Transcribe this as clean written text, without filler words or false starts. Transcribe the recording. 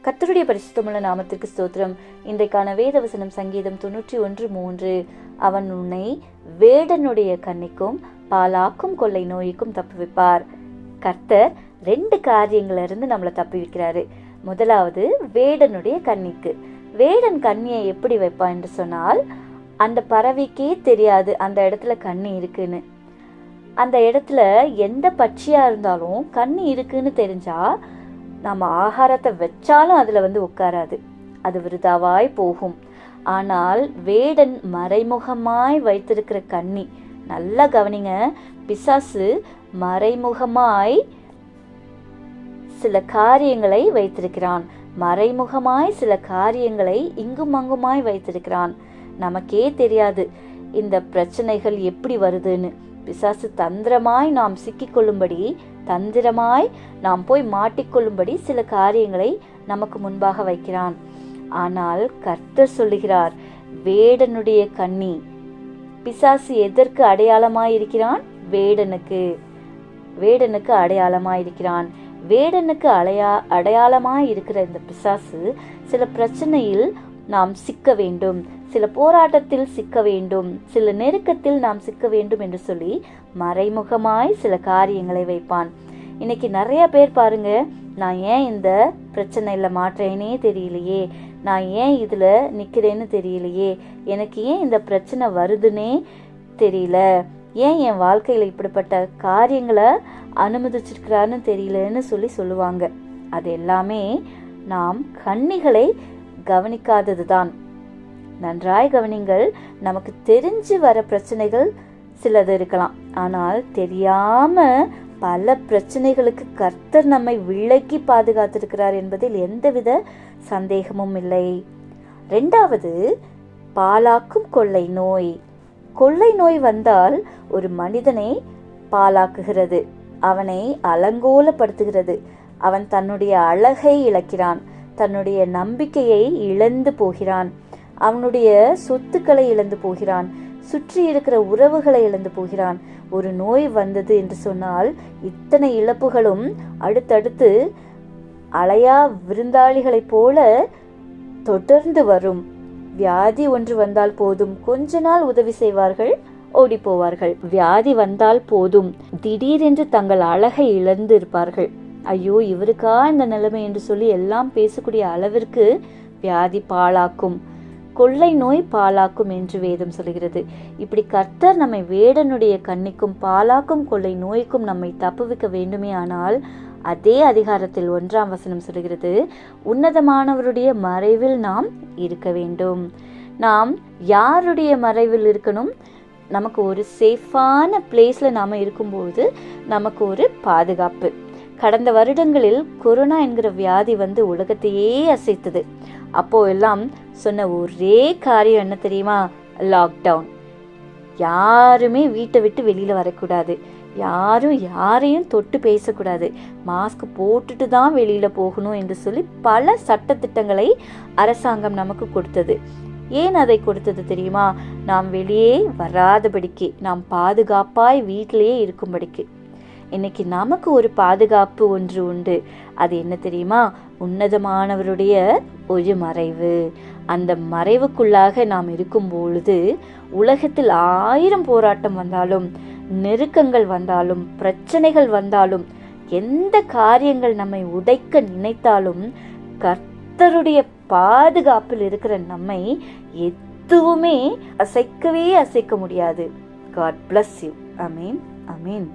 கர்த்தருடைய பரிசுத்தமுள்ள நாமத்திற்கு ஸ்தோத்திரம். இன்றைக்கான வேத வசனம் சங்கீதம் 91:3. அவன் உன்னை வேடனுடைய கண்ணிக்கும் பாலாக்கும் கொள்ளை நோய்க்கும் தப்புவிப்பார். கர்த்தர் 2 காரியங்களிலிருந்து நம்மளை தப்பி வைக்கிறாரு. முதலாவது வேடனுடைய கண்ணிக்கு. வேடன் கண்ணியை எப்படி வைப்பான் என்று சொன்னால், அந்த பறவைக்கே தெரியாது அந்த இடத்துல கண்ணி இருக்குன்னு. அந்த இடத்துல எந்த பட்சியா இருந்தாலும் கண்ணி இருக்குன்னு தெரிஞ்சா நம்ம ஆகாரத்தை வச்சாலும் அதுல உட்காராது, அது விருதாவாய் போகும். ஆனால் வேடன் மறைமுகமாய் வைத்திருக்கிற கண்ணி, நல்லா கவனிங்க, பிசாசு மறைமுகமாய் சில காரியங்களை வைத்திருக்கிறான். மறைமுகமாய் சில காரியங்களை இங்கும் அங்குமாய் வைத்திருக்கிறான். நமக்கே தெரியாது இந்த பிரச்சனைகள் எப்படி வருதுன்னு. பிசாசு தந்திரமாய் நாம் சிக்கிக்கொள்ளும்படி, தந்திரமாய் நாம் போய் மாட்டிக்கொள்ளும்படி சில காரியங்களை நமக்கு முன்பாக வைக்கிறான். ஆனால் கர்த்தர் சொல்லுகிறார், வேடனுடைய கண்ணி. பிசாசு எதற்கு அடையாளமாயிருக்கிறான்? வேடனுக்கு அடையாளமாயிருக்கிறான். வேடனுக்கு அடையாளமாயிருக்கிற இந்த பிசாசு சில பிரச்சனையில் நாம் சிக்க வேண்டும், சில போராட்டத்தில் சிக்க வேண்டும், சில நெருக்கத்தில் நாம் சிக்க வேண்டும் என்று சொல்லி மறைமுகமாய் சில காரியங்களை வைப்பான். இன்னைக்கு நிறைய பேர் பாருங்க, நான் ஏன் இந்த பிரச்சனையில மாற்றேனே தெரியலையே, நான் ஏன் இதுல நிக்கிறேன்னு தெரியலையே, எனக்கு ஏன் இந்த பிரச்சனை வருதுன்னே தெரியல, ஏன் என் வாழ்க்கையில இப்படிப்பட்ட காரியங்களை அனுமதிச்சிருக்கிறான்னு தெரியலன்னு சொல்லுவாங்க. அது எல்லாமே நாம் கண்ணிகளை கவனிக்காததுதான். நன்றாய் கவனிங்கள். நமக்கு தெரிஞ்சு வர பிரச்சனைகள் சிலது இருக்கலாம், ஆனால் தெரியாம பல பிரச்சனைகளுக்கு கர்த்தர் நம்மை விலக்கி பாதுகாத்திருக்கிறார் என்பதில் எந்தவித சந்தேகமும் இல்லை. 2வது, பாலாக்கும் கொள்ளை நோய். கொள்ளை நோய் வந்தால் ஒரு மனிதனை பாலாக்குகிறது, அவனை அலங்கோலப்படுத்துகிறது. அவன் தன்னுடைய அழகை இழக்கிறான், தன்னுடைய நம்பிக்கையை இழந்து போகிறான், அவனுடைய சொத்துக்களை இழந்து போகிறான், சுற்றி இருக்கிற உறவுகளை இழந்து போகிறான். ஒரு நோய் வந்தது என்று சொன்னால் இத்தனை இழப்புகளும் அடுத்தடுத்து அலையா விருந்தாளிகளைப் போல தொடர்ந்து வரும். வியாதி ஒன்று வந்தால் போதும், கொஞ்ச நாள் உதவி செய்வார்கள், ஓடி போவார்கள். வியாதி வந்தால் போதும், திடீரென்று தங்கள் அழகை இழந்து இருப்பார்கள். ஐயோ, இவருக்கா இந்த நிலைமை என்று சொல்லி எல்லாம் பேசக்கூடிய அளவிற்கு வியாதி பாழாக்கும், கொள்ளை நோய் பாலாக்கும் என்று வேதம் சொல்கிறது. இப்படி கர்த்தர் நம்மை வேடனுடைய கண்ணிக்கும் பாலாக்கும் கொள்ளை நோய்க்கும் நம்மை தப்புவிக்க வேண்டுமே ஆனால், அதே அதிகாரத்தில் 1ஆம் வசனம் சொல்கிறது, உன்னதமானவருடைய மறைவில் நாம் இருக்க வேண்டும். நாம் யாருடைய மறைவில் இருக்கணும்? நமக்கு ஒரு சேஃபான பிளேஸ்ல நாம இருக்கும்போது நமக்கு ஒரு பாதுகாப்பு. கடந்த வருடங்களில் கொரோனா என்கிற வியாதி உலகத்தையே அசைத்தது. அப்போ எல்லாம் சொன்ன ஒரே காரியம் என்ன தெரியுமா? லாக்டவுன். யாருமே வீட்டை விட்டு வெளியில வரக்கூடாது, யாரும் யாரையும் தொட்டு பேசக்கூடாது, மாஸ்க் போட்டுட்டு தான் வெளியில போகணும் என்று சொல்லி பல சட்டத்திட்டங்களை அரசாங்கம் நமக்கு கொடுத்தது. ஏன் அதை கொடுத்தது தெரியுமா? நாம் வெளியே வராதபடிக்கு, நாம் பாதுகாப்பாய் வீட்டிலேயே இருக்கும்படிக்கு. இன்னைக்கு நமக்கு ஒரு பாதுகாப்பு ஒன்று உண்டு. அது என்ன தெரியுமா? உன்னதமானவருடைய ஒரு மறைவு. அந்த மறைவுக்குள்ளாக நாம் இருக்கும் பொழுது உலகத்தில் 1000 போராட்டம் வந்தாலும், நெருக்கங்கள் வந்தாலும், பிரச்சனைகள் வந்தாலும், எந்த காரியங்கள் நம்மை உடைக்க நினைத்தாலும், கர்த்தருடைய பாதுகாப்பில் இருக்கிற நம்மை எதுவுமே அசைக்க முடியாது. God bless you. Amen. Amen.